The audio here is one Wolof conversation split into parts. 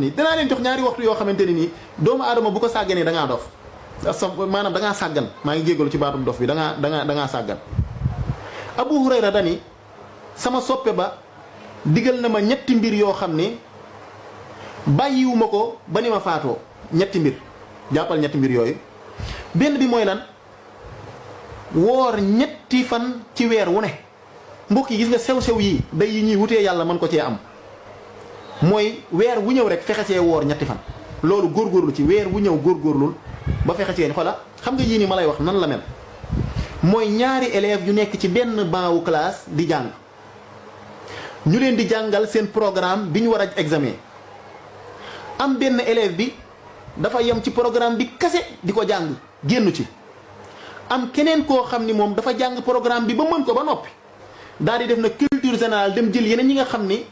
ni danaa leen jox ñaari waxtu yoo xamante ne nii doomu aadama bu ko sàgganee da ngaa dof maanaam da ngaa sàggan maa ngi jégalu ci baatum dof bi da ngaa sàggan. Abu Hurayra dani sama soppe ba digal na ma ñetti mbir yoo xam ne bàyyiwuma ko ba ni ma faatoo. ñetti mbir jàppal ñetti mbir yooyu benn bi mooy lan woor ñetti fan ci weer wu ne mbokk yi gis nga sew-sew yii day yi ñuy wutee yàlla mën ko cee am mooy weer wu ñëw rek fexe cee woor ñetti fan loolu góorgóorlu ci weer wu ñëw góorgóorlul ba fexe cee xola xam nga yii ni ma lay wax nan la mel mooy ñaari élèves yu nekk ci benn banc wu classe di jàng ñu leen di jàngal seen programme bi ñu war a examen am benn élève bi dafa yem ci programme bi kase di ko jàng génn ci am keneen koo xam ni moom dafa jàng programme bi ba mën ko ba noppi daal di def na culture générale dem jël yeneen ñi nga xam ni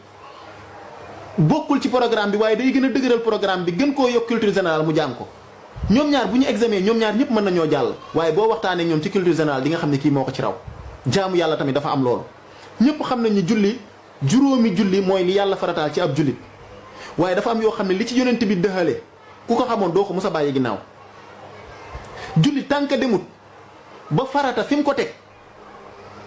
bokkul ci programme bi waaye day gën a dëgëral programme bi gën koo yokk culture générale mu jàng ko ñoom ñaar bu ñu examen ñoom ñaar ñëpp mën nañoo jàll waaye boo waxtaanee ñoom ci culture générale di nga xam ne kii moo ko ci raw jaamu yàlla tamit dafa am loolu ñëpp xam nañ ni julli juróomi julli mooy li yàlla farataal ci ab jullit waaye dafa am yoo xam ne li ci yonent bi dëxale ku ko xamoon doo ko mës a bàyyi ginnaaw julli tànk demut ba farata fi mu ko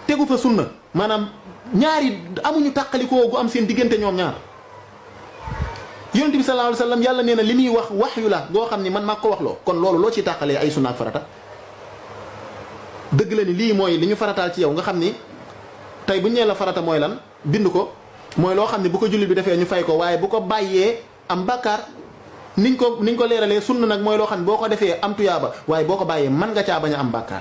tegu fa sunna maanaam ñaari amuñu tàqalikoo gu am seen diggante ñoom ñaar yonent bi sallallahu alayhi wasallam yàlla nee na li muy wax waxyu la goo xam ni man maa ko wax loo kon loolu loo ciy tàqalee ay sunna ak farata dëgg la ni lii mooy li ñu farataal ci yow nga xam ni tey bu ñu nee la farata mooy lan bind ko mooy loo xam ne bu ko julli bi defee ñu fay ko waaye bu ko bàyyee am bàkkaar niñ ko leeralee sunna nag mooy loo xam ne boo ko defee am tuyaaba waaye boo ko bàyyee mën nga caa bañ a am bàkkaar